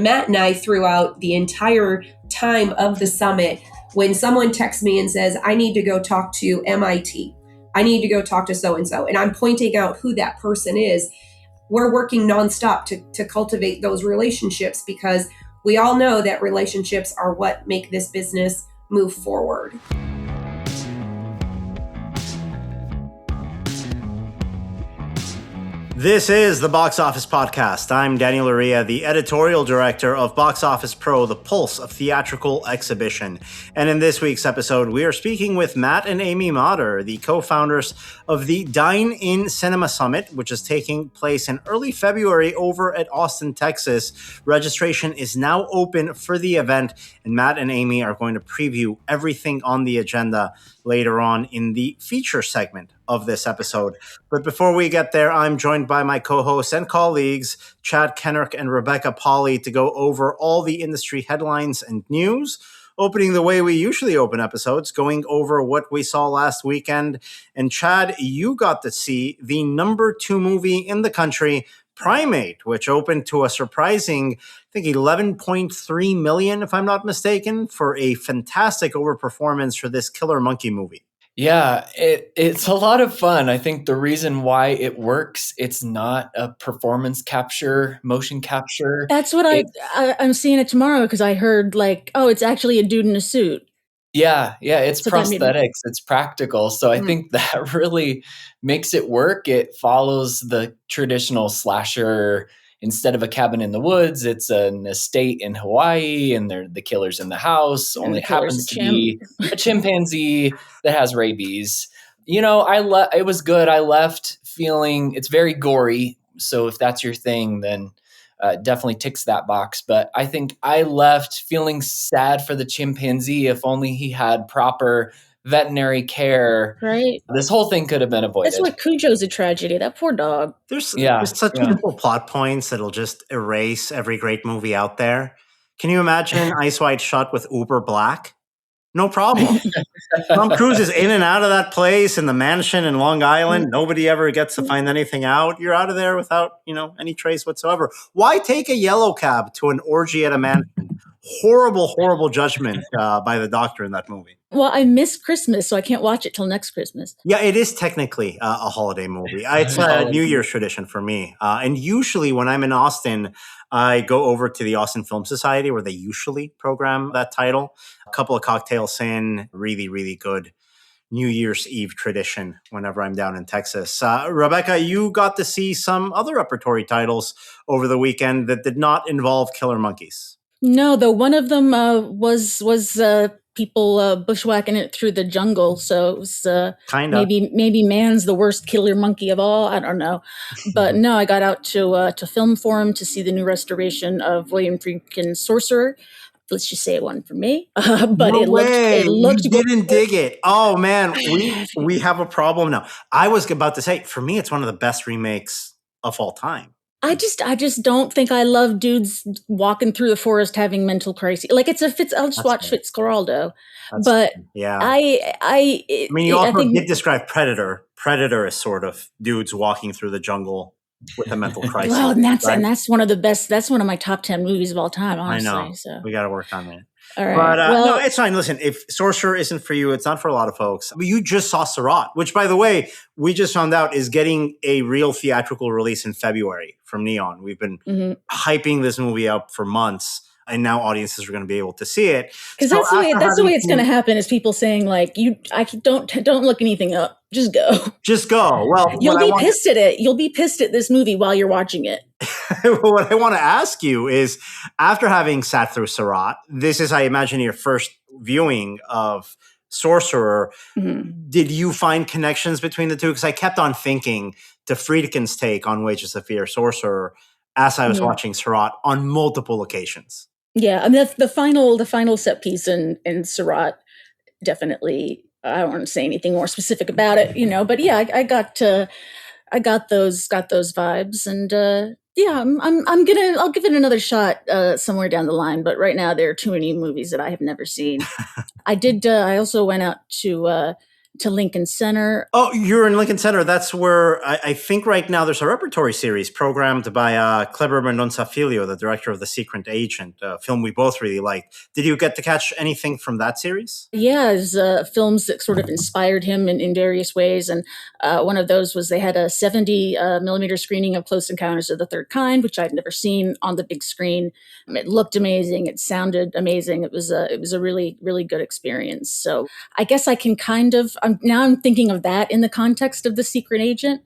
Matt and I, throughout the entire time of the summit, when someone texts me and says, I need to go talk to MIT, I need to go talk to so-and-so, and I'm pointing out who that person is, we're working nonstop to cultivate those relationships, because we all know that relationships are what make this business move forward. This is the Box Office Podcast. I'm Daniel Loria, the editorial director of Box Office Pro, the pulse of theatrical exhibition. And in this week's episode, we are speaking with Matt and Amy Motter, the co-founders of the Dine-In Cinema Summit, which is taking place in early February over at Austin, Texas. Registration is now open for the event, and Matt and Amy are going to preview everything on the agenda later on in the feature segment of this episode. But before we get there, I'm joined by my co-hosts and colleagues, Chad Kennerk and Pahle, to go over all the industry headlines and news, opening the way we usually open episodes, going over what we saw last weekend. And Chad, you got to see the number 2 movie in the country, Primate, which opened to a surprising, I think, 11.3 million, if I'm not mistaken, for a fantastic overperformance for this killer monkey movie. Yeah, it's a lot of fun. I think the reason why it works, it's not a performance capture, motion capture. That's what I'm seeing it tomorrow, because I heard it's actually a dude in a suit. Yeah, it's prosthetics, it's practical. So I think that really makes it work. It follows the traditional slasher. Instead of a cabin in the woods, it's an estate in Hawaii, and the killer's in the house. Only happens to be a chimpanzee that has rabies. You know, it was good. I left feeling it's very gory. So if that's your thing, then definitely ticks that box. But I think I left feeling sad for the chimpanzee. If only he had proper veterinary care, right? This whole thing could have been avoided. That's what Cujo's a tragedy. That poor dog. There's such simple plot points that'll just erase every great movie out there. Can you imagine Ice White Shut with Uber Black? No problem. Tom Cruise is in and out of that place in the mansion in Long Island. Nobody ever gets to find anything out. You're out of there without, any trace whatsoever. Why take a yellow cab to an orgy at a mansion? Horrible judgment by the doctor in that movie. Well, I miss Christmas, so I can't watch it till next Christmas. Yeah, it is technically a holiday movie. It's a New Year's tradition for me. And usually when I'm in Austin, I go over to the Austin Film Society, where they usually program that title. A couple of cocktails in, really, really good New Year's Eve tradition whenever I'm down in Texas. Rebecca, you got to see some other repertory titles over the weekend that did not involve killer monkeys. No, though one of them was people bushwhacking it through the jungle. So it was maybe man's the worst killer monkey of all. I don't know, but no, I got out to Film Forum to see the new restoration of William Friedkin's Sorcerer. Let's just say it wasn't for me, but no it looked. You didn't dig it. Oh man, we have a problem now. I was about to say, for me, it's one of the best remakes of all time. I just don't think I love dudes walking through the forest having mental crises. Like I'll just watch Fitzcarraldo. But yeah, I mean, you also did describe Predator. Predator is sort of dudes walking through the jungle with a mental crisis. Well, and that's one of the best. That's one of my top 10 movies of all time. Honestly, I know. So We got to work on that. All right. But no, it's fine. Listen, if Sorcerer isn't for you, it's not for a lot of folks. But you just saw Surratt, which, by the way, we just found out is getting a real theatrical release in February from Neon. We've been hyping this movie up for months, and now audiences are going to be able to see it. Because that's the way it's going to happen. Is people saying don't look anything up, just go. Just go. Well, you'll be pissed at it. You'll be pissed at this movie while you're watching it. What I want to ask you is, after having sat through Surratt, this is, I imagine, your first viewing of Sorcerer. Did you find connections between the two? Because I kept on thinking to Friedkin's take on Wages of Fear, Sorcerer, as I was watching Surratt on multiple occasions. Yeah, I mean the final set piece in Surratt definitely. I don't want to say anything more specific about it, but yeah, I got those vibes, and I'll give it another shot somewhere down the line. But right now there are too many movies that I have never seen. I also went out to to Lincoln Center. Oh, you're in Lincoln Center. That's where I think right now there's a Repertory series programmed by Kleber Mendonça Filho, the director of The Secret Agent, a film we both really liked. Did you get to catch anything from that series? Yeah, it was films that sort of inspired him in various ways. And one of those was they had a 70 millimeter screening of Close Encounters of the Third Kind, which I'd never seen on the big screen. It looked amazing. It sounded amazing. It was a really, really good experience. So I guess I can I'm thinking of that in the context of The Secret Agent.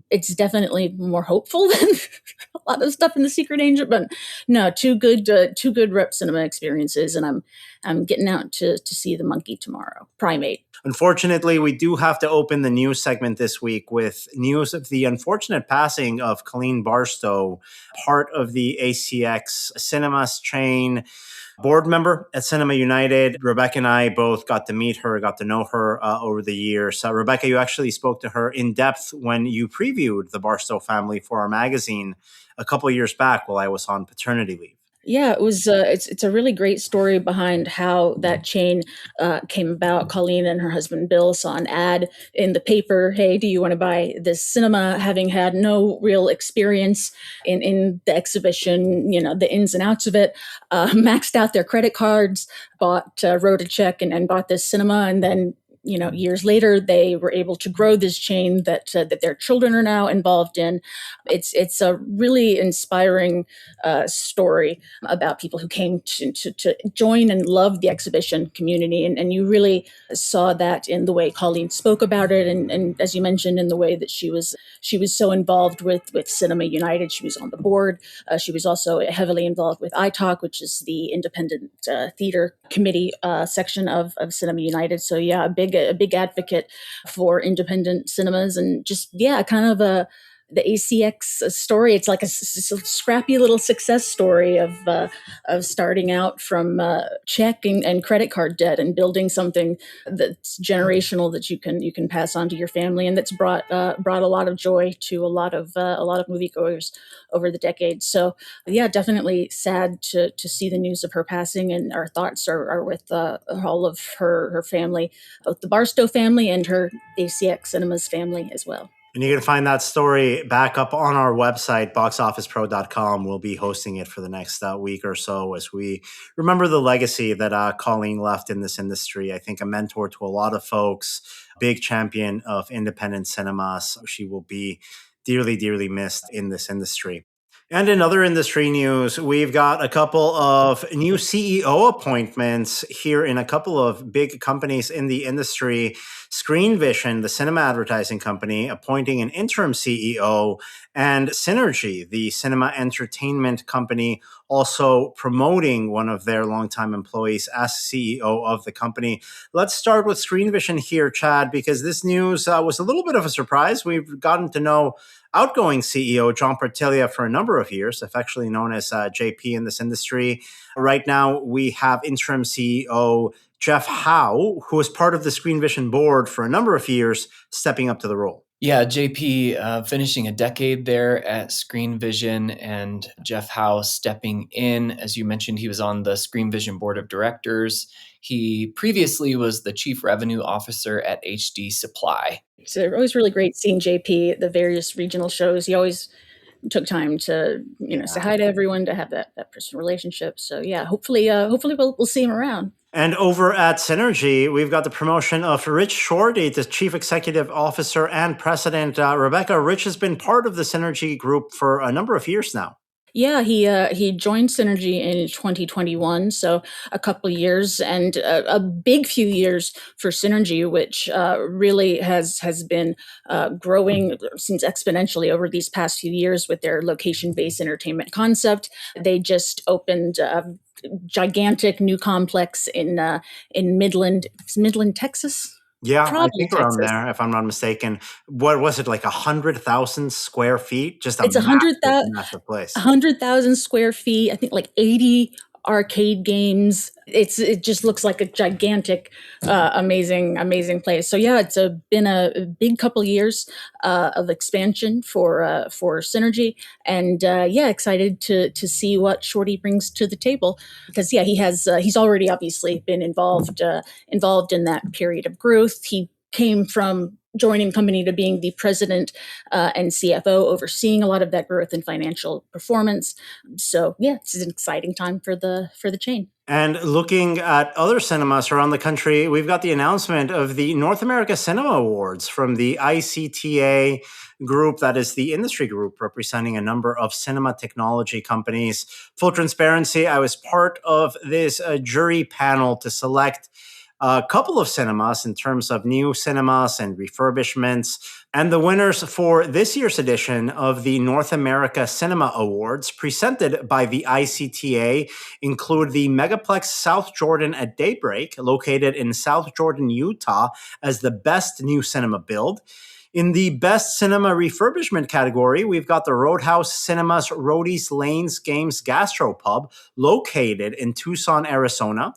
It's definitely more hopeful than a lot of stuff in The Secret Agent, but no, two good rep cinema experiences, and I'm getting out to see the monkey tomorrow. Primate. Unfortunately, we do have to open the news segment this week with news of the unfortunate passing of Colleen Barstow, part of the ACX Cinemas chain, board member at Cinema United. Rebecca and I both got to meet her, got to know her over the years. Rebecca, you actually spoke to her in depth when you previewed the Barstow family for our magazine a couple of years back while I was on paternity leave. Yeah, it was. It's a really great story behind how that chain came about. Colleen and her husband Bill saw an ad in the paper. Hey, do you want to buy this cinema? Having had no real experience in the exhibition, the ins and outs of it, maxed out their credit cards, wrote a check and bought this cinema, and then years later, they were able to grow this chain that their children are now involved in. It's a really inspiring story about people who came to join and love the exhibition community. And you really saw that in the way Colleen spoke about it. And as you mentioned, in the way that she was so involved with Cinema United. She was on the board. She was also heavily involved with ITALK, which is the independent theater committee section of Cinema United. So yeah, a big advocate for independent cinemas, and just kind of the ACX story. It's like a scrappy little success story of starting out from check and credit card debt and building something that's generational that you can pass on to your family, and that's brought a lot of joy to a lot of moviegoers over the decades. So yeah, definitely sad to see the news of her passing, and our thoughts are with all of her family, both the Barstow family and her ACX Cinemas family as well. And you can find that story back up on our website, boxofficepro.com. We'll be hosting it for the next week or so as we remember the legacy that Colleen left in this industry. I think a mentor to a lot of folks, big champion of independent cinemas. She will be dearly, dearly missed in this industry. And in other industry news, we've got a couple of new CEO appointments here in a couple of big companies in the industry. Screen Vision, the cinema advertising company, appointing an interim CEO, and Synergy, the cinema entertainment company, also promoting one of their longtime employees as CEO of the company. Let's start with Screen Vision here, Chad, because this news was a little bit of a surprise. We've gotten to know outgoing CEO John Pertiglia for a number of years, affectionately known as JP in this industry. Right now, we have interim CEO Jeff Howe, who was part of the Screen Vision board for a number of years, stepping up to the role. Yeah, JP finishing a decade there at Screen Vision, and Jeff Howe stepping in. As you mentioned, he was on the Screen Vision board of directors. He previously was the chief revenue officer at HD Supply. So it was really great seeing JP at the various regional shows. He always took time to say hi to everyone, to have that personal relationship. So yeah, hopefully we'll see him around. And over at Synergy, we've got the promotion of Rich Shorty to Chief Executive Officer and President. Rebecca, Rich has been part of the Synergy group for a number of years now. Yeah, he joined Synergy in 2021, so a couple of years, and a big few years for Synergy, which really has been growing since exponentially over these past few years with their location-based entertainment concept. They just opened a gigantic new complex in Midland, Texas. Yeah, Probably I think Texas. around there, if I'm not mistaken. What was it, like 100,000 square feet? Just It's massive place. 100,000 square feet. I think like 80 arcade games. It just looks like a gigantic, amazing place. So yeah, it's been a big couple of years of expansion for Synergy, and excited to see what Shorty brings to the table, because he's already obviously been involved in that period of growth. He came from joining company to being the president and CFO, overseeing a lot of that growth and financial performance. So yeah, it's an exciting time for the chain. And looking at other cinemas around the country, we've got the announcement of the North America Cinema Awards from the ICTA group, that is the industry group representing a number of cinema technology companies. Full transparency, I was part of this jury panel to select a couple of cinemas in terms of new cinemas and refurbishments. And the winners for this year's edition of the North America Cinema Awards, presented by the ICTA, include the Megaplex South Jordan at Daybreak, located in South Jordan, Utah, as the best new cinema build. In the Best Cinema Refurbishment category, we've got the Roadhouse Cinemas Roadies Lanes Games Gastropub, located in Tucson, Arizona.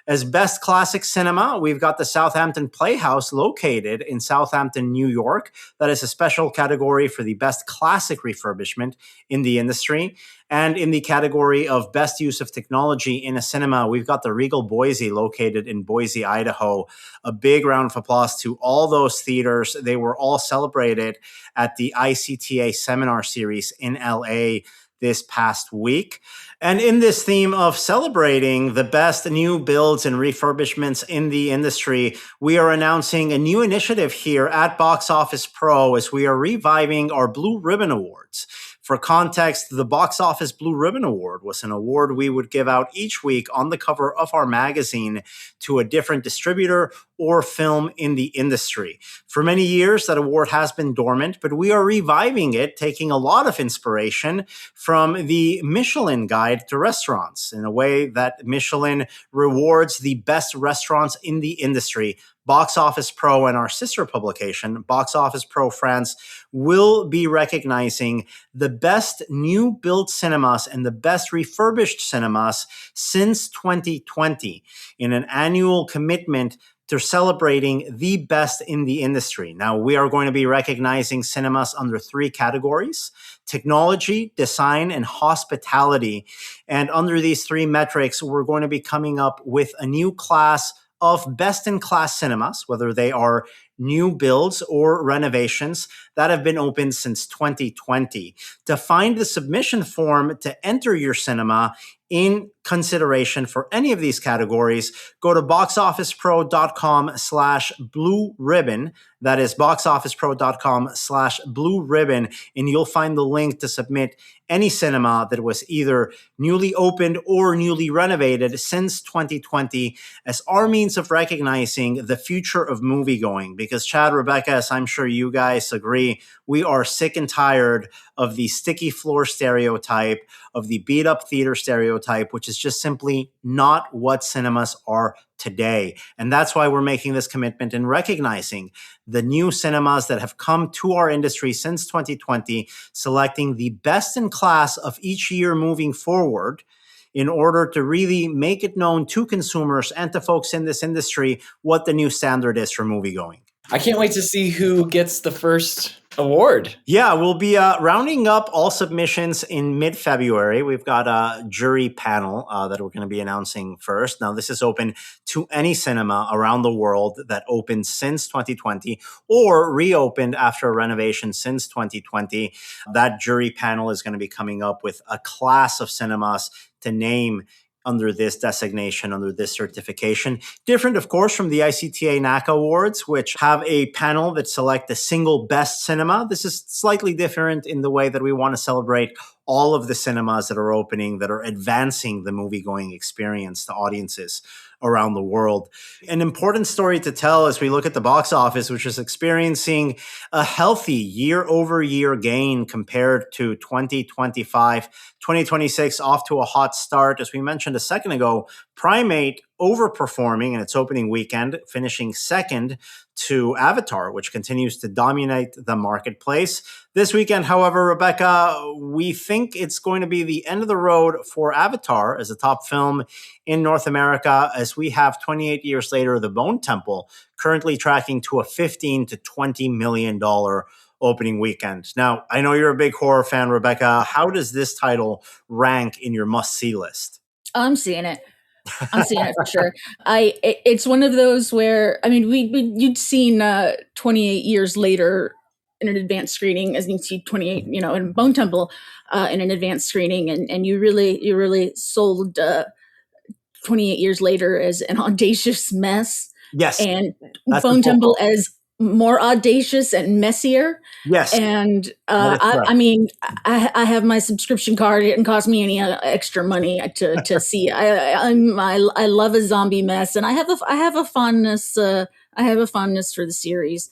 As Best Classic Cinema, we've got the Southampton Playhouse, located in Southampton, New York. That is a special category for the Best Classic Refurbishment in the industry. And in the category of Best Use of Technology in a Cinema, we've got the Regal Boise, located in Boise, Idaho. A big round of applause to all those theaters. They were all celebrated at the ICTA Seminar Series in LA this past week. And in this theme of celebrating the best new builds and refurbishments in the industry, we are announcing a new initiative here at Box Office Pro as we are reviving our Blue Ribbon Awards. For context, the Box Office Blue Ribbon Award was an award we would give out each week on the cover of our magazine to a different distributor or film in the industry. For many years, that award has been dormant, but we are reviving it, taking a lot of inspiration from the Michelin Guide to Restaurants, in a way that Michelin rewards the best restaurants in the industry. Box Office Pro and our sister publication, Box Office Pro France, will be recognizing the best new build cinemas and the best refurbished cinemas since 2020 in an annual commitment to celebrating the best in the industry. Now, we are going to be recognizing cinemas under three categories: technology, design, and hospitality. And under these three metrics, we're going to be coming up with a new class of best-in-class cinemas, whether they are new builds or renovations that have been open since 2020. To find the submission form to enter your cinema in consideration for any of these categories, go to boxofficepro.com/blue ribbon. That is boxofficepro.com/blue ribbon. And you'll find the link to submit any cinema that was either newly opened or newly renovated since 2020 as our means of recognizing the future of moviegoing. Because Chad, Rebecca, as I'm sure you guys agree, we are sick and tired of the sticky floor stereotype, of the beat up theater stereotype, which is just simply not what cinemas are today. And that's why we're making this commitment and recognizing the new cinemas that have come to our industry since 2020, selecting the best in class of each year moving forward in order to really make it known to consumers and to folks in this industry what the new standard is for moviegoing. I can't wait to see who gets the first award. Yeah, we'll be rounding up all submissions in mid-February. We've got a jury panel that we're going to be announcing first. Now, this is open to any cinema around the world that opened since 2020 or reopened after a renovation since 2020. That jury panel is going to be coming up with a class of cinemas to name under this designation, under this certification. Different, of course, from the ICTA NACA Awards, which have a panel that select a single best cinema. This is slightly different in the way that we want to celebrate all of the cinemas that are opening, that are advancing the movie-going experience to audiences around the world. An important story to tell as we look at the box office, which is experiencing a healthy year-over-year gain compared to 2025. 2026 off to a hot start. As we mentioned a second ago, Primate overperforming in its opening weekend, finishing second to Avatar, which continues to dominate the marketplace. This weekend, however, Rebecca, we think it's going to be the end of the road for Avatar as a top film in North America, as we have 28 years later, The Bone Temple, currently tracking to a $15 to $20 million opening weekend. Now, I know you're a big horror fan, Rebecca. How does this title rank in your must-see list? I'm seeing it. I'm seeing it for sure. It's one of those where, I mean, you'd seen 28 years later in an advanced screening, as you see 28, in Bone Temple in an advanced screening, and you really sold 28 years later as an audacious mess. Yes. And Bone Temple as more audacious and messier. Yes. And I mean, I have my subscription card. It didn't cost me any extra money to see. I love a zombie mess, and I have a fondness for the series.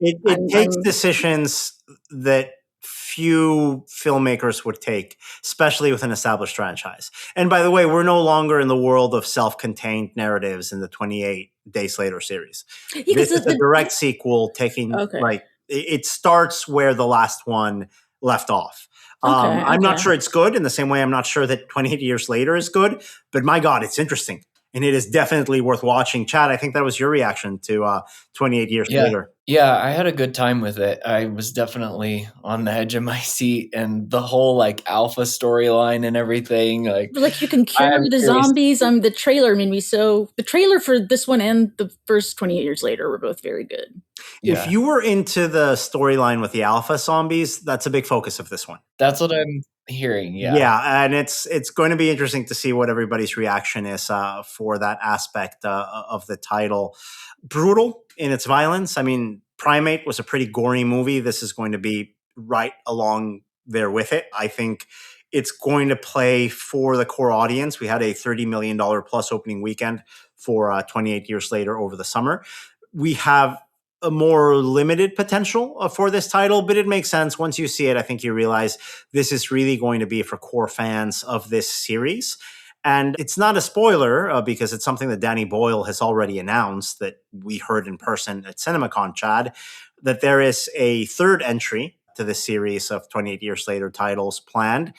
It takes decisions that few filmmakers would take, especially with an established franchise. And by the way, we're no longer in the world of self-contained narratives in the 28 Days Later series. This is a direct sequel taking, it starts where the last one left off. I'm not sure it's good in the same way I'm not sure that 28 Years Later is good, but my God, it's interesting. And it is definitely worth watching. Chad, I think that was your reaction to 28 Years Later. Yeah, I had a good time with it. I was definitely on the edge of my seat, and the whole alpha storyline and everything. Like you can cure the zombies. The trailer made me so. The trailer for this one and the first 28 Years Later were both very good. Yeah. If you were into the storyline with the alpha zombies, that's a big focus of this one. That's what I'm hearing. Yeah, and it's going to be interesting to see what everybody's reaction is for that aspect of the title. Brutal in its violence. I mean, Primate was a pretty gory movie. This is going to be right along there with it. I think it's going to play for the core audience. We had a $30 million plus opening weekend for 28 Years Later over the summer. We have a more limited potential for this title, but it makes sense. Once you see it, I think you realize this is really going to be for core fans of this series. And it's not a spoiler because it's something that Danny Boyle has already announced that we heard in person at CinemaCon, Chad, that there is a third entry to the series of 28 Years Later titles planned.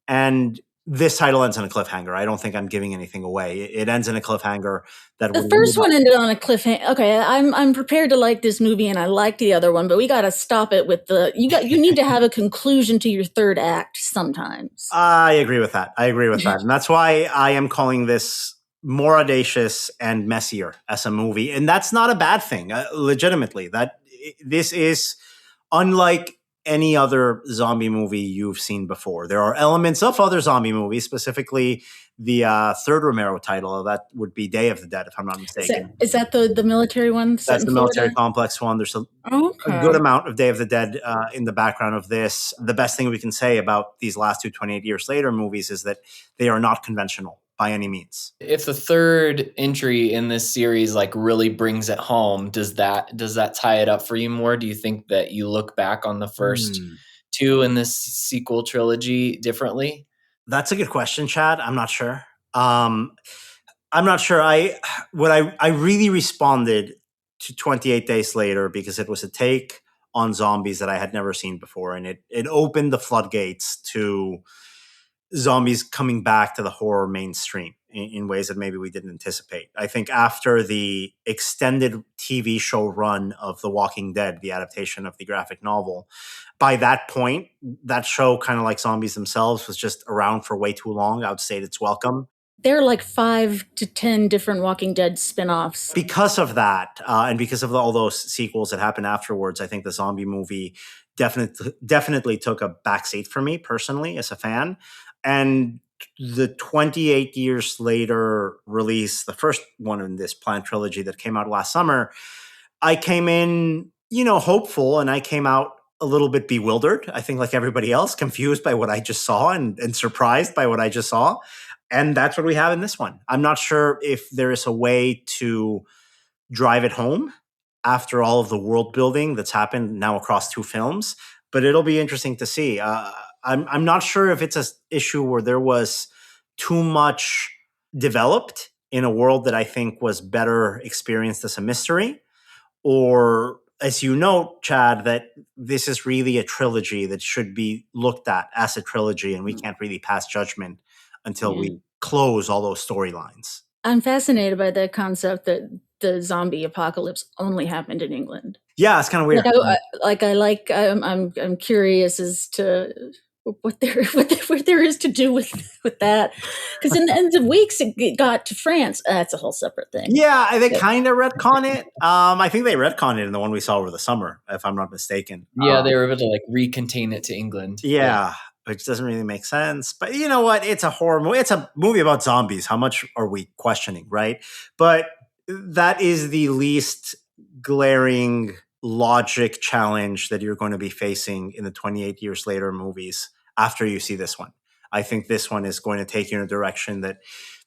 And this title ends on a cliffhanger. I don't think I'm giving anything away. It ends in a cliffhanger. The first one ended on a cliffhanger. Okay, I'm prepared to like this movie, and I like the other one, but we got to stop it with you need to have a conclusion to your third act sometimes. I agree with that. And that's why I am calling this more audacious and messier as a movie. And that's not a bad thing, legitimately. That this is unlike any other zombie movie you've seen before. There are elements of other zombie movies, specifically the third Romero title. That would be Day of the Dead, if I'm not mistaken. Is that the military one? That's the military complex one. There's a good amount of Day of the Dead in the background of this. The best thing we can say about these last two 28 Years Later movies is that they are not conventional by any means. If the third entry in this series really brings it home, does that tie it up for you more? Do you think that you look back on the first two in this sequel trilogy differently? That's a good question, Chad. I'm not sure. I really responded to 28 Days Later because it was a take on zombies that I had never seen before, and it opened the floodgates to zombies coming back to the horror mainstream in ways that maybe we didn't anticipate. I think after the extended TV show run of The Walking Dead, the adaptation of the graphic novel, by that point, that show, kind of like zombies themselves, was just around for way too long, outstayed its welcome. There are 5 to 10 different Walking Dead spinoffs. Because of that, and because of all those sequels that happened afterwards, I think the zombie movie definitely took a backseat for me personally as a fan. And the 28 Years Later release, the first one in this planned trilogy that came out last summer, I came in, hopeful, and I came out a little bit bewildered. I think like everybody else, confused by what I just saw and surprised by what I just saw. And that's what we have in this one. I'm not sure if there is a way to drive it home after all of the world building that's happened now across two films, but it'll be interesting to see. I'm not sure if it's an issue where there was too much developed in a world that I think was better experienced as a mystery, or as you know, Chad, that this is really a trilogy that should be looked at as a trilogy, and we can't really pass judgment until we close all those storylines. I'm fascinated by the concept that the zombie apocalypse only happened in England. Yeah, it's kind of weird. I'm curious as to what there is to do with that. Because in the end of weeks, it got to France. That's a whole separate thing. Yeah, they kind of retcon it. I think they retconned it in the one we saw over the summer, if I'm not mistaken. Yeah, they were able to recontain it to England. Yeah, which doesn't really make sense. But you know what? It's a horror movie. It's a movie about zombies. How much are we questioning, right? But that is the least glaring logic challenge that you're going to be facing in the 28 years later movies after you see this one. I think this one is going to take you in a direction that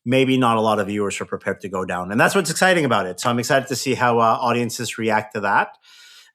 maybe not a lot of viewers are prepared to go down. And that's what's exciting about it. So I'm excited to see how audiences react to that.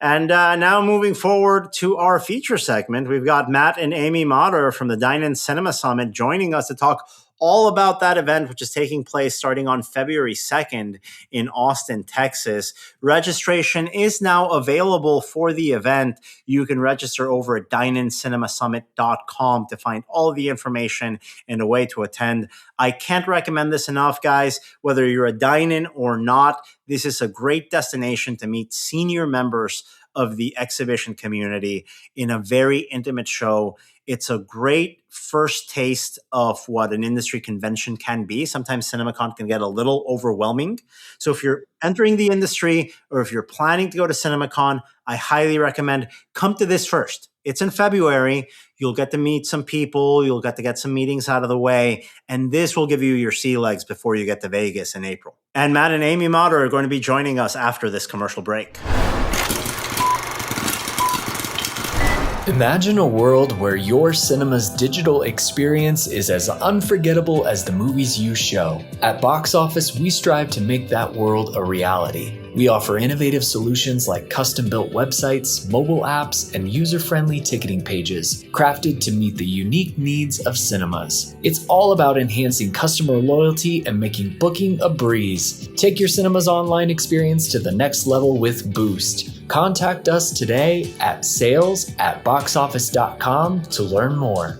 And now moving forward to our feature segment, we've got Matt and Amy Motter from the Dine-In Cinema Summit joining us to talk all about that event, which is taking place starting on February 2nd in Austin, Texas. Registration is now available for the event. You can register over at dineincinemasummit.com to find all of the information and a way to attend. I can't recommend this enough, guys. Whether you're a dine-in or not, this is a great destination to meet senior members of the exhibition community in a very intimate show. It's a great first taste of what an industry convention can be. Sometimes CinemaCon can get a little overwhelming. So if you're entering the industry or if you're planning to go to CinemaCon, I highly recommend come to this first. It's in February. You'll get to meet some people. You'll get to get some meetings out of the way. And this will give you your sea legs before you get to Vegas in April. And Matt and Amy Motter are going to be joining us after this commercial break. Imagine a world where your cinema's digital experience is as unforgettable as the movies you show. At Boxoffice, we strive to make that world a reality. We offer innovative solutions like custom-built websites, mobile apps, and user-friendly ticketing pages, crafted to meet the unique needs of cinemas. It's all about enhancing customer loyalty and making booking a breeze. Take your cinema's online experience to the next level with Boost. Contact us today at sales@boxoffice.com to learn more.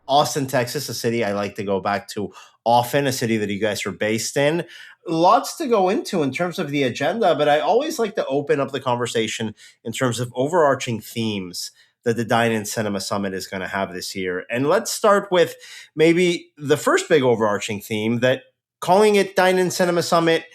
Austin, Texas, a city I like to go back to often, a city that you guys are based in. Lots to go into in terms of the agenda, but I always like to open up the conversation in terms of overarching themes that the Dine-In Cinema Summit is going to have this year. And let's start with maybe the first big overarching theme, that calling it Dine-In Cinema Summit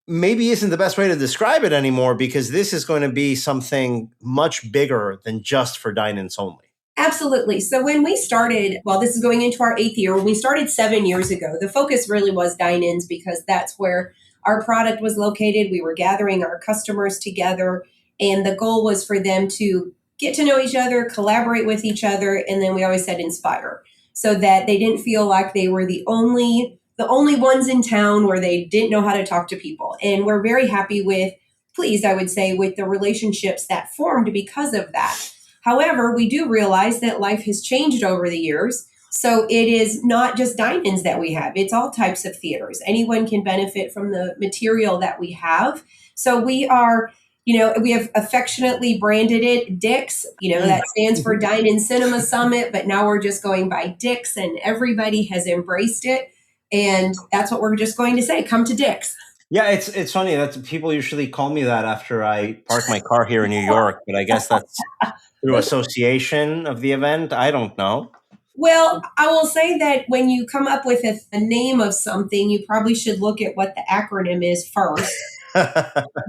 maybe isn't the best way to describe it anymore, because this is going to be something much bigger than just for dine-ins only. Absolutely. So when we started, well, this is going into our 8th year. When we started 7 years ago, the focus really was dine-ins because that's where our product was located. We were gathering our customers together, and the goal was for them to get to know each other, collaborate with each other, and then we always said inspire, so that they didn't feel like they were the only ones in town where they didn't know how to talk to people. And we're very pleased, I would say, with the relationships that formed because of that. However, we do realize that life has changed over the years. So it is not just dine-ins that we have. It's all types of theaters. Anyone can benefit from the material that we have. So we are, we have affectionately branded it DICS. That stands for Dine-In Cinema Summit, but now we're just going by DICS, and everybody has embraced it. And that's what we're just going to say. Come to DICS. Yeah, it's funny. That's people usually call me that after I park my car here in New York, but I guess that's through association of the event. I don't know. Well, I will say that when you come up with a name of something, you probably should look at what the acronym is first.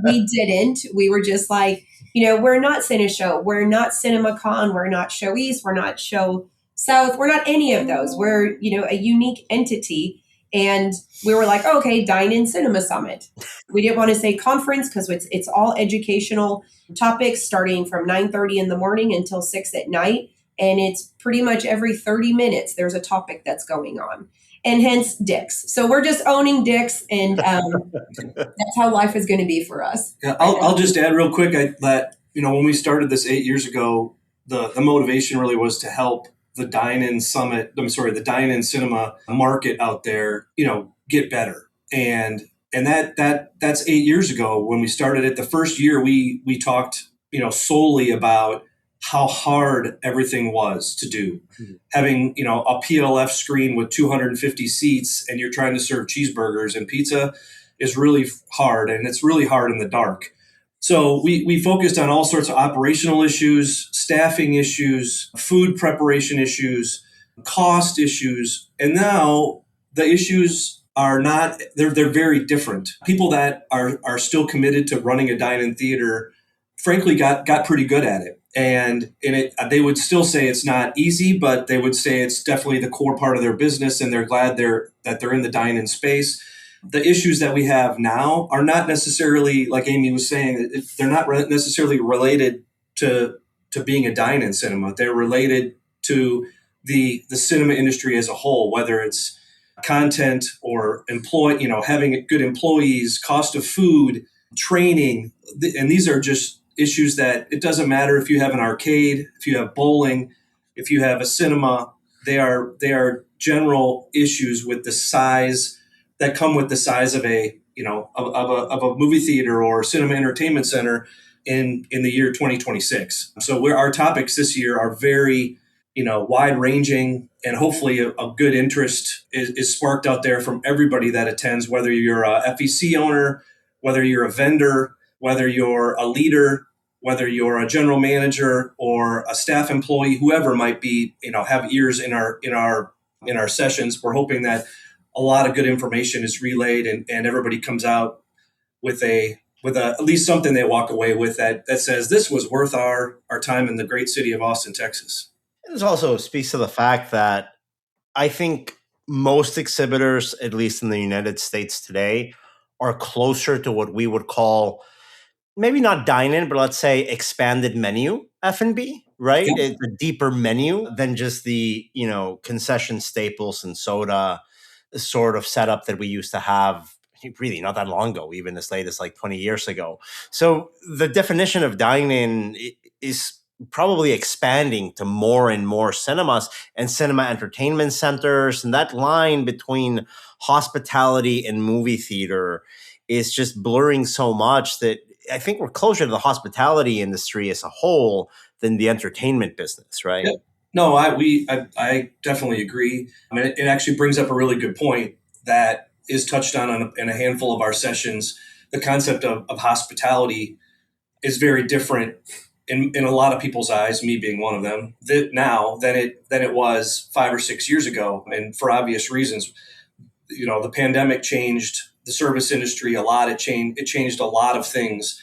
We didn't. We were just like, we're not CineShow. We're not CinemaCon. We're not Show East. We're not Show South. We're not any of those. We're, a unique entity. And we were like, okay, Dine-In Cinema Summit. We didn't want to say conference because it's all educational topics starting from 9:30 in the morning until 6 at night. And it's pretty much every 30 minutes there's a topic that's going on. And hence DICS. So we're just owning DICS, and that's how life is going to be for us. Yeah, I'll just add real quick that, when we started this 8 years ago, the motivation really was to help the Dine-In the Dine-In Cinema market out there, get better. And that's 8 years ago when we started it. The first year we talked, solely about how hard everything was to do. Mm-hmm. Having, a PLF screen with 250 seats and you're trying to serve cheeseburgers and pizza is really hard, and it's really hard in the dark. So we focused on all sorts of operational issues, staffing issues, food preparation issues, cost issues. And now the issues are not, they're very different. People that are still committed to running a dine-in theater, frankly, got pretty good at it. And in it, they would still say it's not easy, but they would say it's definitely the core part of their business, and they're glad that they're in the dine-in space. The issues that we have now are not necessarily, like Amy was saying, they're not necessarily related to being a dine-in cinema. They're related to the cinema industry as a whole, whether it's content or having good employees, cost of food, training, and these are just issues that it doesn't matter if you have an arcade, if you have bowling, if you have a cinema. They are general issues with the size that come with the size of a movie theater or cinema entertainment center in the year 2026. So our topics this year are very wide ranging, and hopefully a good interest is sparked out there from everybody that attends, whether you're a FEC owner, whether you're a vendor, whether you're a leader, whether you're a general manager or a staff employee, whoever might be, have ears in our sessions. We're hoping that a lot of good information is relayed and everybody comes out with at least something they walk away with that says this was worth our time in the great city of Austin, Texas. This also speaks to the fact that I think most exhibitors, at least in the United States today, are closer to what we would call maybe not dine-in, but let's say expanded menu F&B, right? Yep. It's a deeper menu than just the, concession staples and soda sort of setup that we used to have really not that long ago, even as late as like 20 years ago. So the definition of dine-in is probably expanding to more and more cinemas and cinema entertainment centers. And that line between hospitality and movie theater is just blurring so much that I think we're closer to the hospitality industry as a whole than the entertainment business, right? Yeah. No, I definitely agree. I mean, it actually brings up a really good point that is touched on in a handful of our sessions. The concept of hospitality is very different in a lot of people's eyes, me being one of them, now than it was 5 or 6 years ago. And for obvious reasons, the pandemic changed the service industry a lot. It changed a lot of things.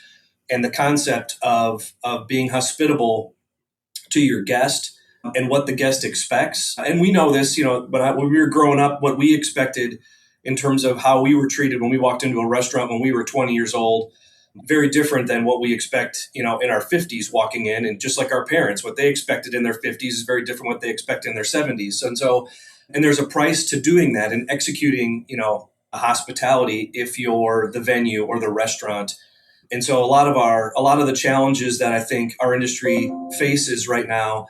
And the concept of being hospitable to your guest and what the guest expects. And we know this, but when we were growing up, what we expected in terms of how we were treated when we walked into a restaurant when we were 20 years old, very different than what we expect, in our 50s walking in. And just like our parents, what they expected in their 50s is very different what they expect in their 70s. And there's a price to doing that and executing, a hospitality if you're the venue or the restaurant. And so a lot of the challenges that I think our industry faces right now,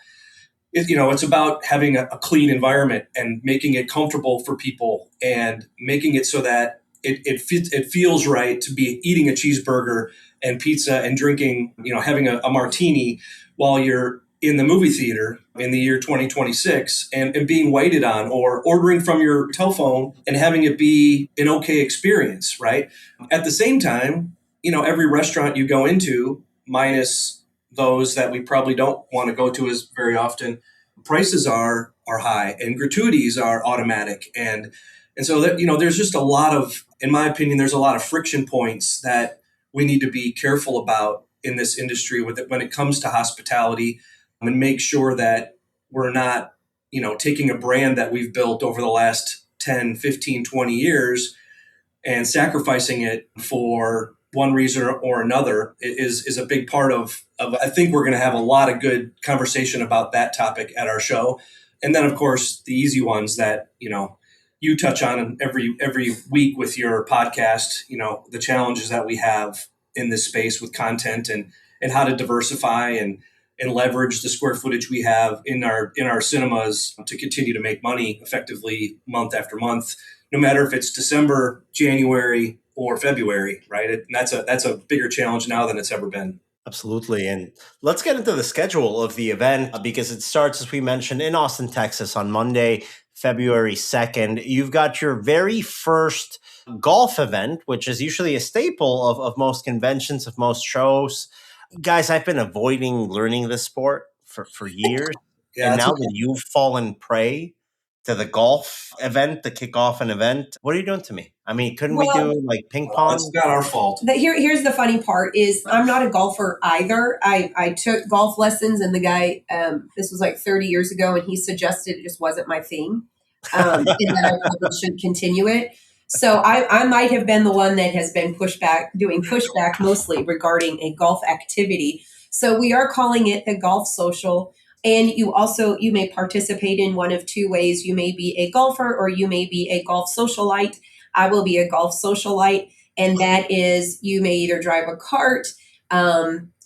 it's about having a clean environment and making it comfortable for people and making it so that it feels right to be eating a cheeseburger and pizza and drinking, having a martini while you're in the movie theater in the year 2026 and being waited on, or ordering from your telephone and having it be an okay experience, right? At the same time, every restaurant you go into, minus those that we probably don't want to go to as very often, prices are high and gratuities are automatic. And so that, there's just a lot of, in my opinion, there's a lot of friction points that we need to be careful about in this industry when it comes to hospitality, and make sure that we're not, taking a brand that we've built over the last 10, 15, 20 years and sacrificing it for one reason or another is a big part of I think we're going to have a lot of good conversation about that topic at our show. And then, of course, the easy ones that, you touch on every week with your podcast, the challenges that we have in this space with content and how to diversify and leverage the square footage we have in our cinemas to continue to make money effectively month after month, no matter if it's December, January, or February, right? And that's a bigger challenge now than it's ever been. Absolutely. And let's get into the schedule of the event because it starts, as we mentioned, in Austin, Texas on Monday, February 2nd. You've got your very first golf event, which is usually a staple of most conventions, of most shows. Guys, I've been avoiding learning this sport for years. And now that you've fallen prey to the golf event, to kick off an event, what are you doing to me? I mean, couldn't we do like ping pong? It's not our fault. Here's the funny part is I'm not a golfer either. I took golf lessons, and the guy, this was like 30 years ago, and he suggested it just wasn't my thing, and that I probably should continue it. So I might have been the one that has been doing pushback mostly regarding a golf activity. So we are calling it the Golf Social. And you may participate in one of two ways. You may be a golfer or you may be a golf socialite. I will be a golf socialite. And that is, you may either drive a cart.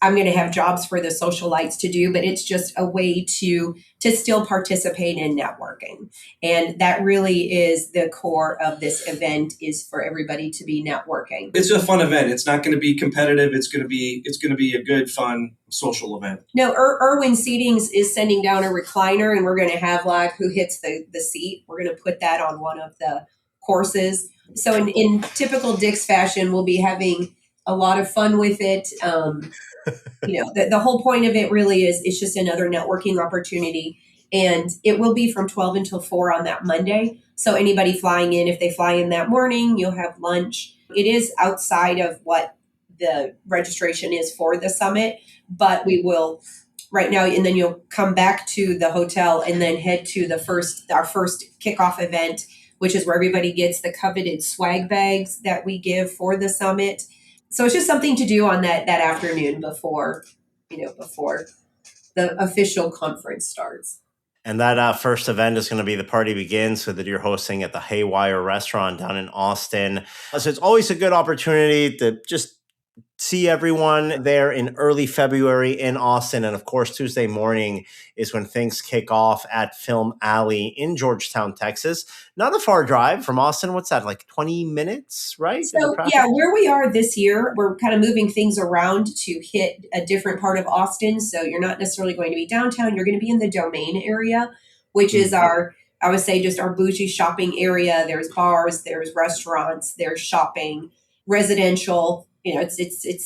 I'm going to have jobs for the socialites to do, but it's just a way to still participate in networking. And that really is the core of this event, is for everybody to be networking. It's a fun event. It's not going to be competitive. It's going to be a good, fun social event. No, Irwin Seatings is sending down a recliner, and we're going to have like who hits the seat. We're going to put that on one of the courses. So in typical Dick's fashion, we'll be having a lot of fun with it. The whole point of it really is it's just another networking opportunity. And it will be from 12 until 4 on that Monday. So anybody flying in, if they fly in that morning, you'll have lunch. It is outside of what the registration is for the summit, but we will right now, and then you'll come back to the hotel and then head to our first kickoff event, which is where everybody gets the coveted swag bags that we give for the summit. So it's just something to do on that afternoon before the official conference starts. And that first event is going to be the Party Begins, so that you're hosting at the Haywire restaurant down in Austin. So it's always a good opportunity to just see everyone there in early February in Austin. And of course, Tuesday morning is when things kick off at Film Alley in Georgetown, Texas. Not a far drive from Austin. What's that, like 20 minutes, right? So yeah, where we are this year, we're kind of moving things around to hit a different part of Austin. So you're not necessarily going to be downtown. You're going to be in the Domain area, which is I would say just our bougie shopping area. There's bars, there's restaurants, there's shopping, residential. It's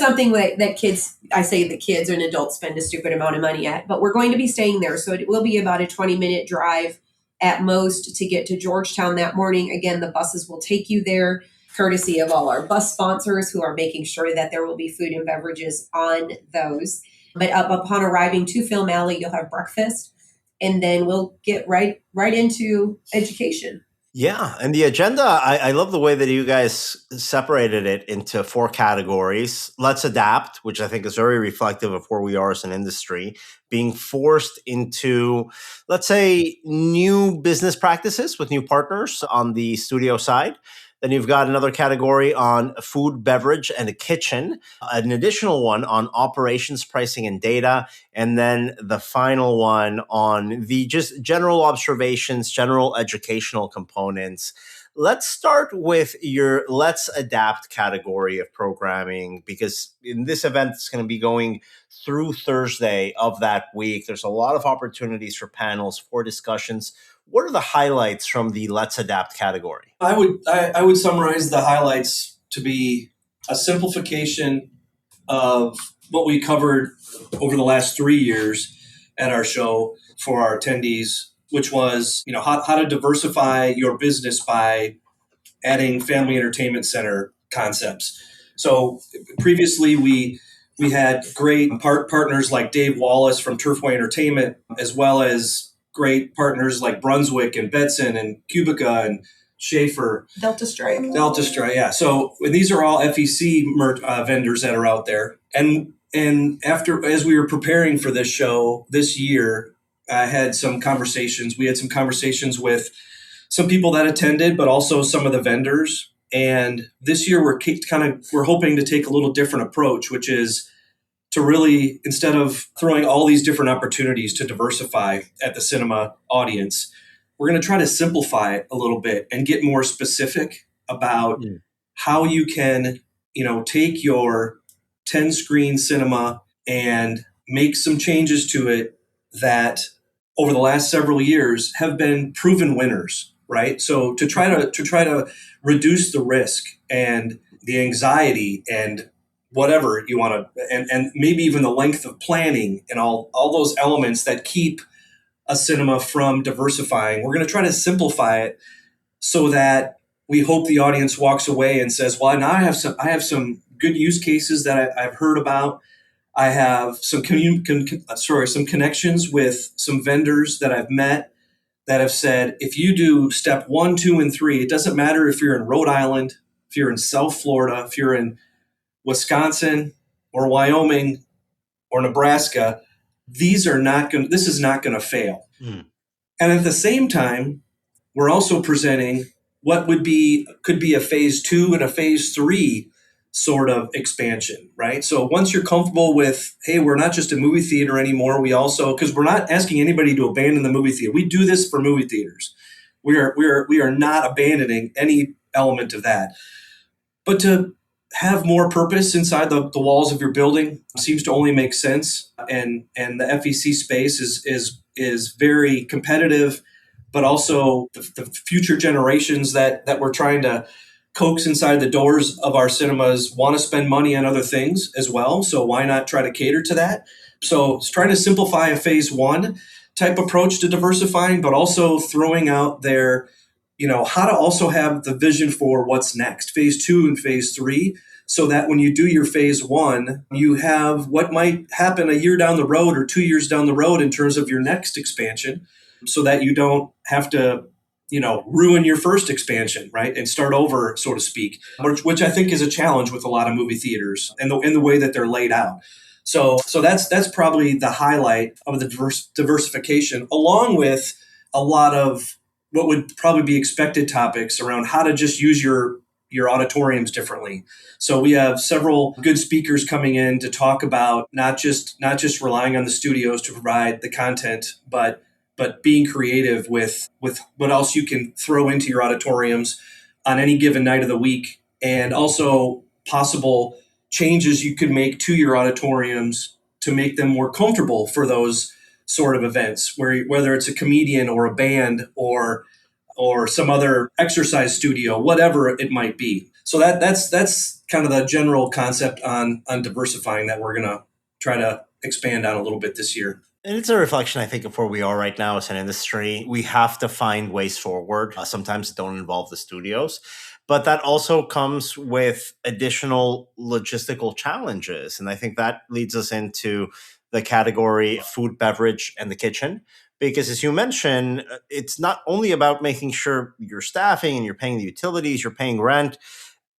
something that kids, I say the kids and adults spend a stupid amount of money at, but we're going to be staying there. So it will be about a 20-minute drive at most to get to Georgetown that morning. Again, the buses will take you there, courtesy of all our bus sponsors who are making sure that there will be food and beverages on those. But upon arriving to Film Alley, you'll have breakfast, and then we'll get right into education. Yeah. And the agenda, I love the way that you guys separated it into 4 categories. Let's adapt, which I think is very reflective of where we are as an industry, being forced into, let's say, new business practices with new partners on the studio side. Then you've got another category on food, beverage, and a kitchen, an additional one on operations, pricing, and data, and then the final one on the just general observations, general educational components. Let's start with your Let's Adapt category of programming, because in this event, it's going to be going through Thursday of that week. There's a lot of opportunities for panels, for discussions. What are the highlights from the Let's Adapt category? I would summarize the highlights to be a simplification of what we covered over the last 3 years at our show for our attendees, which was, how to diversify your business by adding family entertainment center concepts. So previously we had great partners like Dave Wallace from Turfway Entertainment, as well as great partners like Brunswick and Betson and Cubica and Schaefer. Delta Strike, yeah. So these are all FEC vendors that are out there. And as we were preparing for this show this year, I had some conversations. We had some conversations with some people that attended, but also some of the vendors. And this year we're hoping to take a little different approach, which is to really, instead of throwing all these different opportunities to diversify at the cinema audience, we're going to try to simplify it a little bit and get more specific about how you can, take your 10-screen cinema and make some changes to it that over the last several years have been proven winners, right? So to try to reduce the risk and the anxiety and whatever you want to, and maybe even the length of planning and all those elements that keep a cinema from diversifying, we're going to try to simplify it so that we hope the audience walks away and says, well, now I have some good use cases that I've heard about. I have some some connections with some vendors that I've met that have said, if you do step 1, 2, and 3, it doesn't matter if you're in Rhode Island, if you're in South Florida, if you're in Wisconsin or Wyoming or Nebraska, this is not going to fail. And at the same time, we're also presenting what could be a phase 2 and a phase 3 sort of expansion, right? So once you're comfortable with, hey, we're not just a movie theater anymore, we also, because we're not asking anybody to abandon the movie theater. We do this for movie theaters. We are not abandoning any element of that. But to have more purpose inside the walls of your building seems to only make sense. And the FEC space is very competitive, but also the future generations that we're trying to coax inside the doors of our cinemas want to spend money on other things as well. So why not try to cater to that? So it's trying to simplify a phase 1 type approach to diversifying, but also throwing out there, how to also have the vision for what's next, phase 2 and phase 3, so that when you do your phase 1, you have what might happen a year down the road or 2 years down the road in terms of your next expansion, so that you don't have to ruin your first expansion, right? And start over, so to speak, which I think is a challenge with a lot of movie theaters and in the way that they're laid out. So that's probably the highlight of the diversification, along with a lot of what would probably be expected topics around how to just use your auditoriums differently. So we have several good speakers coming in to talk about not just relying on the studios to provide the content, but being creative with what else you can throw into your auditoriums on any given night of the week, and also possible changes you could make to your auditoriums to make them more comfortable for those sort of events, whether it's a comedian or a band or some other exercise studio, whatever it might be. So that's kind of the general concept on diversifying that we're going to try to expand on a little bit this year. And it's a reflection, I think, of where we are right now as an industry. We have to find ways forward. Sometimes it don't involve the studios, but that also comes with additional logistical challenges. And I think that leads us into the category food, beverage, and the kitchen. Because as you mentioned, it's not only about making sure you're staffing and you're paying the utilities, you're paying rent.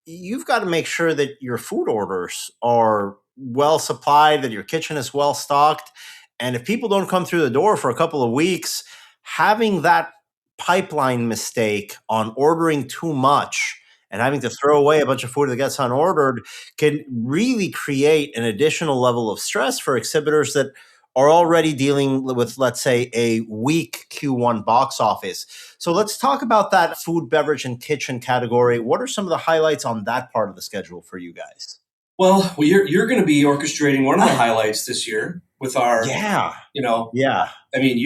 You've got to make sure that your food orders are well supplied, that your kitchen is well stocked. And if people don't come through the door for a couple of weeks, having that pipeline mistake on ordering too much and having to throw away a bunch of food that gets unordered can really create an additional level of stress for exhibitors that are already dealing with, let's say, a weak Q1 box office. So let's talk about that food, beverage, and kitchen category. What are some of the highlights on that part of the schedule for you guys? Well, you're going to be orchestrating one of the highlights this year with our, I mean,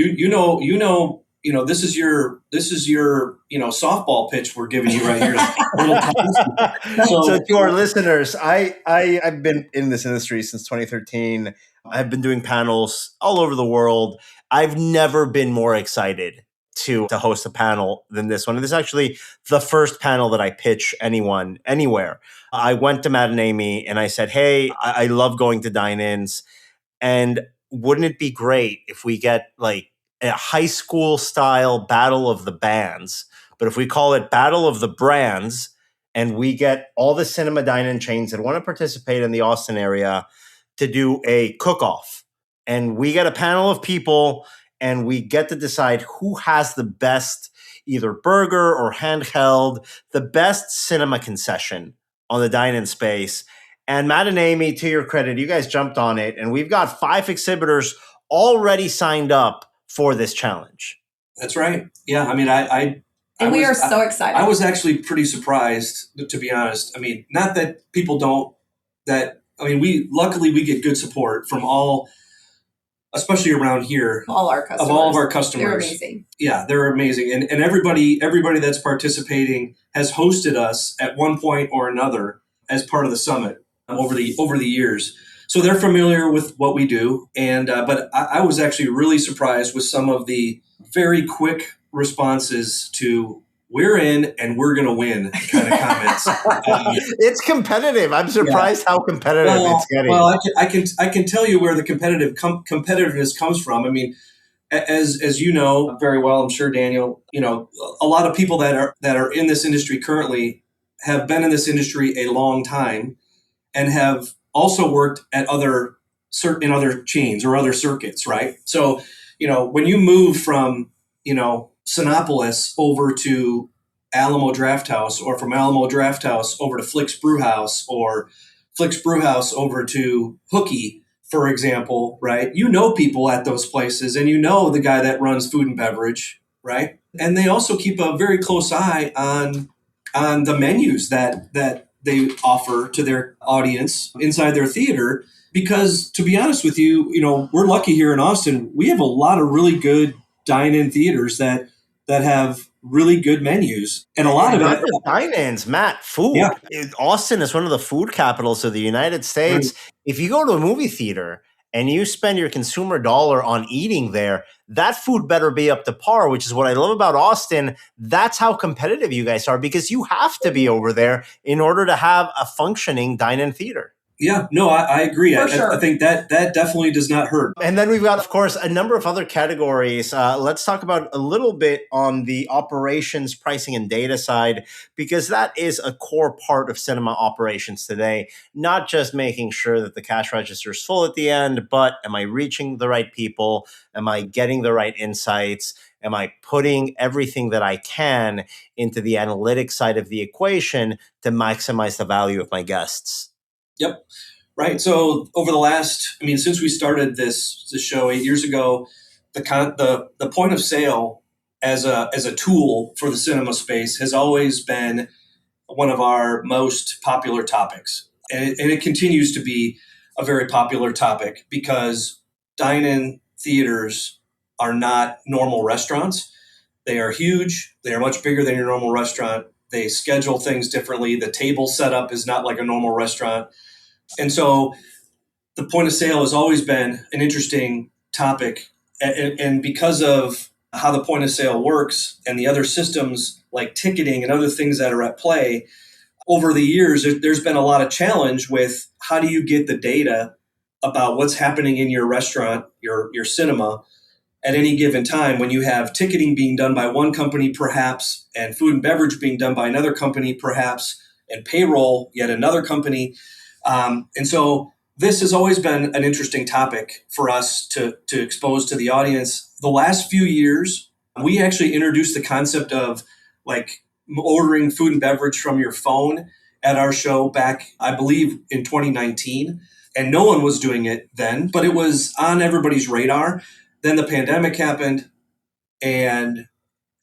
this is your softball pitch we're giving you right here. So to our listeners, I've been in this industry since 2013. I've been doing panels all over the world. I've never been more excited to host a panel than this one. And this is actually the first panel that I pitch anyone, anywhere. I went to Matt and Amy and I said, hey, I love going to dine-ins. And wouldn't it be great if we get like a high school style battle of the bands, but if we call it Battle of the Brands, and we get all the cinema dine-in chains that want to participate in the Austin area to do a cook-off. And we get a panel of people and we get to decide who has the best either burger or handheld, the best cinema concession on the dine-in space. And Matt and Amy, to your credit, you guys jumped on it. And we've got 5 exhibitors already signed up for this challenge. That's right. Yeah. I mean, we are so excited. I was actually pretty surprised, to be honest. I mean, not that people don't, luckily we get good support from all especially around here, all our customers. Of all of our customers. They're amazing. Yeah, they're amazing. And everybody that's participating has hosted us at one point or another as part of the summit over the years. So they're familiar with what we do. And but I was actually really surprised with some of the very quick responses to "we're in and we're going to win" kind of comments. It's competitive. I'm surprised how competitive it's getting. Well, I can tell you where the competitiveness comes from. I mean, as you know very well, I'm sure, Daniel, a lot of people that are in this industry currently have been in this industry a long time and have also worked at other chains or other circuits, right? So, when you move from, Sinopolis over to Alamo Drafthouse, or from Alamo Drafthouse over to Flick's Brewhouse, or Flick's Brewhouse over to Hookie, for example, right? People at those places, and the guy that runs food and beverage, right? And they also keep a very close eye on the menus that they offer to their audience inside their theater. Because, to be honest with you, we're lucky here in Austin. We have a lot of really good dine-in theaters that have really good menus, and a lot of it. Dine-ins, Matt, food. Yeah. Austin is one of the food capitals of the United States. Right. If you go to a movie theater and you spend your consumer dollar on eating there, that food better be up to par, which is what I love about Austin. That's how competitive you guys are, because you have to be over there in order to have a functioning dine-in theater. Yeah, no, I agree. Sure. I think that definitely does not hurt. And then we've got, of course, a number of other categories. Let's talk about a little bit on the operations, pricing, and data side, because that is a core part of cinema operations today. Not just making sure that the cash register is full at the end, but am I reaching the right people? Am I getting the right insights? Am I putting everything that I can into the analytics side of the equation to maximize the value of my guests? Yep. Right. So over the last, since we started this show 8 years ago, the point of sale as a tool for the cinema space has always been one of our most popular topics. And it continues to be a very popular topic, because dine-in theaters are not normal restaurants. They are huge. They are much bigger than your normal restaurant. They schedule things differently. The table setup is not like a normal restaurant. And so the point of sale has always been an interesting topic. And because of how the point of sale works and the other systems like ticketing and other things that are at play, over the years, there's been a lot of challenge with how do you get the data about what's happening in your restaurant, your cinema, at any given time, when you have ticketing being done by one company, perhaps, and food and beverage being done by another company, perhaps, and payroll, yet another company. And so this has always been an interesting topic for us to expose to the audience. The last few years, we actually introduced the concept of like ordering food and beverage from your phone at our show back, I believe, in 2019. And no one was doing it then, but it was on everybody's radar. Then the pandemic happened, and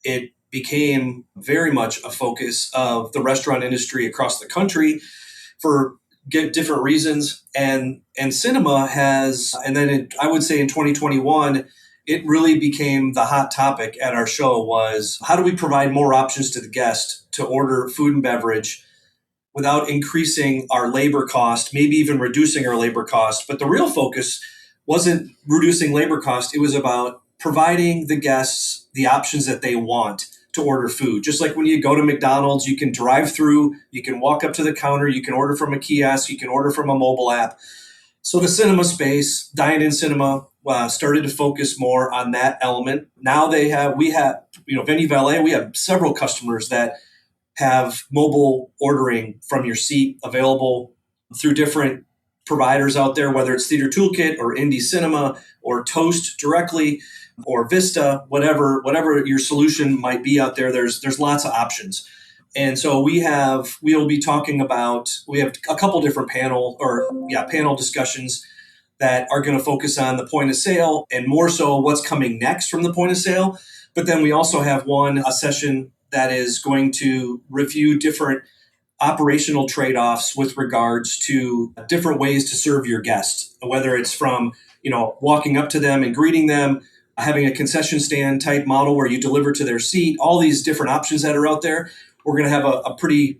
it became very much a focus of the restaurant industry across the country for different reasons. And cinema has, and then I would say in 2021, it really became the hot topic at our show was, how do we provide more options to the guest to order food and beverage without increasing our labor cost, maybe even reducing our labor cost? But the real focus wasn't reducing labor cost. It was about providing the guests the options that they want to order food. Just like when you go to McDonald's, you can drive through, you can walk up to the counter, you can order from a kiosk, you can order from a mobile app. So the cinema space, Dine-In Cinema, started to focus more on that element. Now we have, Venue Valet, we have several customers that have mobile ordering from your seat available through different providers out there, whether it's Theater Toolkit or Indie Cinema or Toast directly or Vista, whatever your solution might be out there. There's lots of options. And so we have a couple different panel discussions that are going to focus on the point of sale and more so what's coming next from the point of sale. But then we also have a session that is going to review different operational trade-offs with regards to different ways to serve your guests, whether it's from walking up to them and greeting them, having a concession stand type model where you deliver to their seat, all these different options that are out there. We're going to have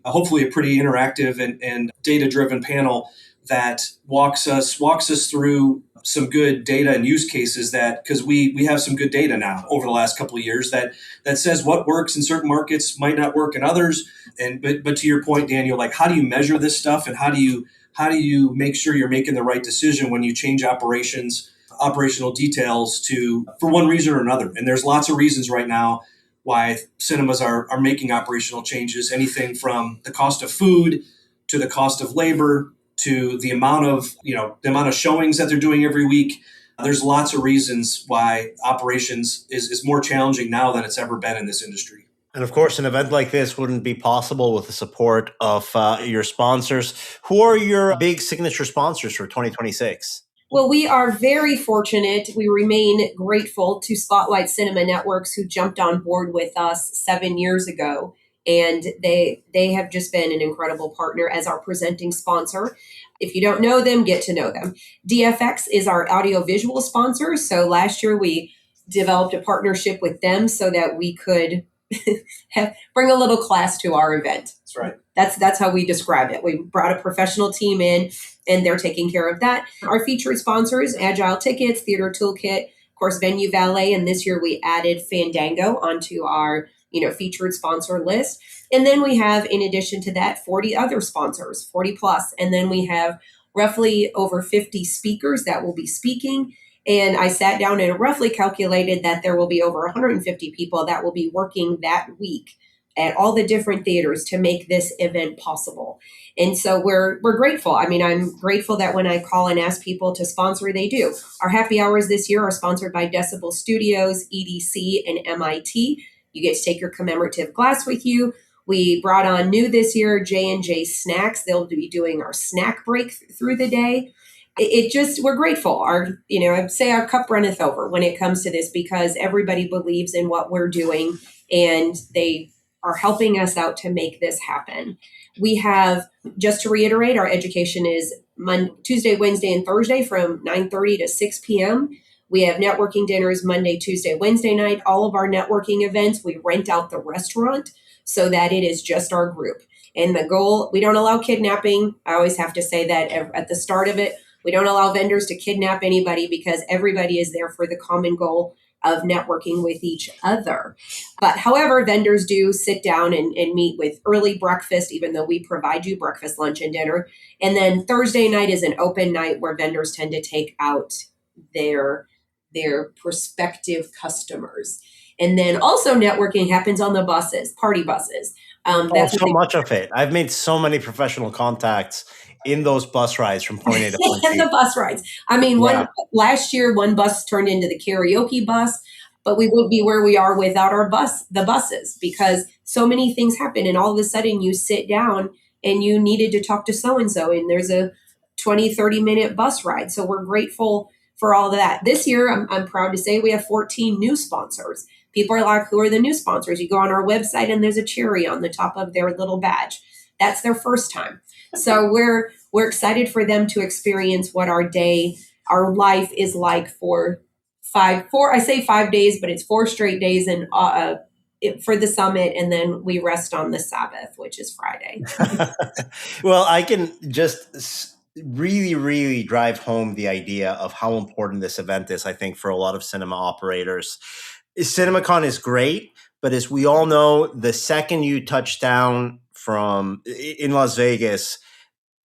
hopefully a pretty interactive and data-driven panel that walks us through some good data and use cases, that because we have some good data now over the last couple of years that says what works in certain markets might not work in others. But to your point, Daniel, like, how do you measure this stuff, and how do you make sure you're making the right decision when you change operational details for one reason or another? And there's lots of reasons right now why cinemas are making operational changes, anything from the cost of food to the cost of labor to the amount of showings that they're doing every week. There's lots of reasons why operations is more challenging now than it's ever been in this industry. And of course, an event like this wouldn't be possible with the support of your sponsors. Who are your big signature sponsors for 2026? Well, we are very fortunate. We remain grateful to Spotlight Cinema Networks, who jumped on board with us 7 years ago. And they have just been an incredible partner as our presenting sponsor. If you don't know them, get to know them. DFX is our audiovisual sponsor. So last year we developed a partnership with them so that we could bring a little class to our event. That's right. That's how we describe it. We brought a professional team in, and they're taking care of that. Our featured sponsors, Agile Tickets, Theater Toolkit, of course, Venue Valet, and this year we added Fandango onto our featured sponsor list. And then we have, in addition to that, 40 other sponsors, 40 plus. And then we have roughly over 50 speakers that will be speaking. And I sat down and roughly calculated that there will be over 150 people that will be working that week at all the different theaters to make this event possible. And so we're grateful. I mean, I'm grateful that when I call and ask people to sponsor, they do. Our happy hours this year are sponsored by Decibel Studios, EDC, and MIT. You get to take your commemorative glass with you. We brought on new this year, J&J Snacks. They'll be doing our snack break through the day. We're grateful. I'd say our cup runneth over when it comes to this, because everybody believes in what we're doing and they are helping us out to make this happen. We have, just to reiterate, our education is Tuesday, Wednesday, and Thursday from 9:30 to 6 p.m. We have networking dinners Monday, Tuesday, Wednesday night. All of our networking events, we rent out the restaurant so that it is just our group. And the goal, we don't allow kidnapping. I always have to say that at the start of it. We don't allow vendors to kidnap anybody, because everybody is there for the common goal of networking with each other. But however, vendors do sit down and meet with early breakfast, even though we provide you breakfast, lunch, and dinner. And then Thursday night is an open night where vendors tend to take out their prospective customers. And then also networking happens on the buses, party buses. That's so much of it. I've made so many professional contacts in those bus rides from point A to point B. The bus rides. I mean, last year, one bus turned into the karaoke bus, but we wouldn't be where we are without the buses, because so many things happen. And all of a sudden you sit down and you needed to talk to so-and-so, and there's a 20, 30-minute bus ride. So we're grateful for all of that. This year, I'm proud to say we have 14 new sponsors. People are like, who are the new sponsors? You go on our website and there's a cherry on the top of their little badge. That's their first time. So we're excited for them to experience what our life is like for 5 days, but it's 4 straight days and for the summit, and then we rest on the Sabbath, which is Friday. Well, I can just really, really drive home the idea of how important this event is, I think, for a lot of cinema operators. CinemaCon is great, but as we all know, the second you touch down in Las Vegas,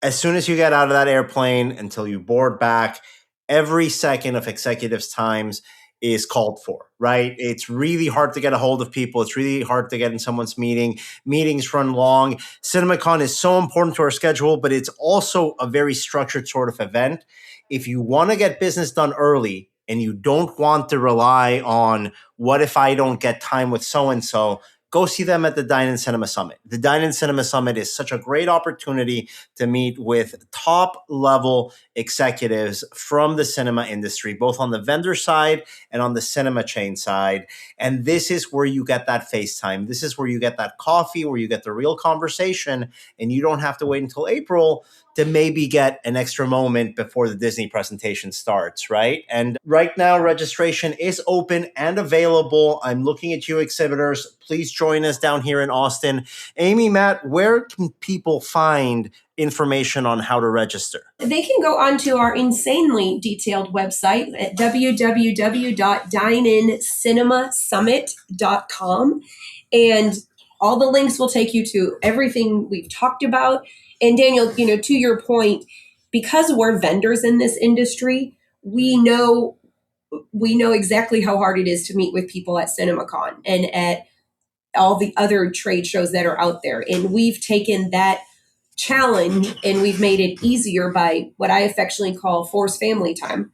as soon as you get out of that airplane until you board back, every second of executives' times is called for, right? It's really hard to get a hold of people. It's really hard to get in someone's meeting. Meetings run long. CinemaCon is so important to our schedule, but it's also a very structured sort of event. If you want to get business done early and you don't want to rely on what if I don't get time with so-and-so, go see them at the Dine-In Cinema Summit. The Dine-In Cinema Summit is such a great opportunity to meet with top-level executives from the cinema industry, both on the vendor side and on the cinema chain side. And this is where you get that FaceTime. This is where you get that coffee, where you get the real conversation, and you don't have to wait until April to maybe get an extra moment before the Disney presentation starts, right? And right now, registration is open and available. I'm looking at you, exhibitors. Please join us down here in Austin. Amy, Matt, where can people find information on how to register? They can go onto our insanely detailed website at www.dineincinemasummit.com. And all the links will take you to everything we've talked about. And Daniel, to your point, because we're vendors in this industry, we know exactly how hard it is to meet with people at CinemaCon and at all the other trade shows that are out there. And we've taken that challenge and we've made it easier by what I affectionately call forced family time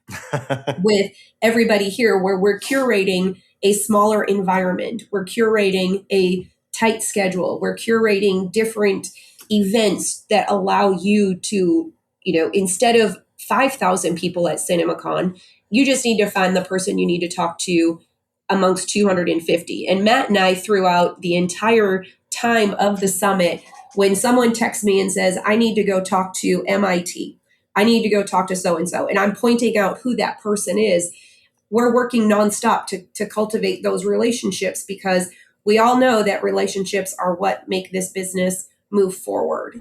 with everybody here, where we're curating a smaller environment. We're curating a tight schedule. We're curating different events that allow you to, instead of 5,000 people at CinemaCon, you just need to find the person you need to talk to amongst 250. And Matt and I, throughout the entire time of the summit, when someone texts me and says, I need to go talk to MIT, I need to go talk to so-and-so, and I'm pointing out who that person is, we're working nonstop to cultivate those relationships, because we all know that relationships are what make this business move forward.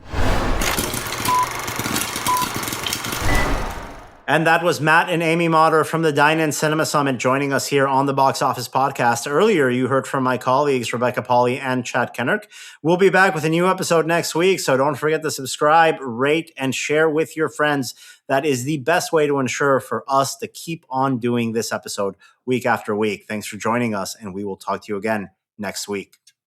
And that was Matt and Amy Motter from the Dine-In Cinema Summit joining us here on the Box Office Podcast. Earlier, you heard from my colleagues, Rebecca Pahle and Chad Kennerk. We'll be back with a new episode next week, so don't forget to subscribe, rate, and share with your friends. That is the best way to ensure for us to keep on doing this episode week after week. Thanks for joining us, and we will talk to you again next week.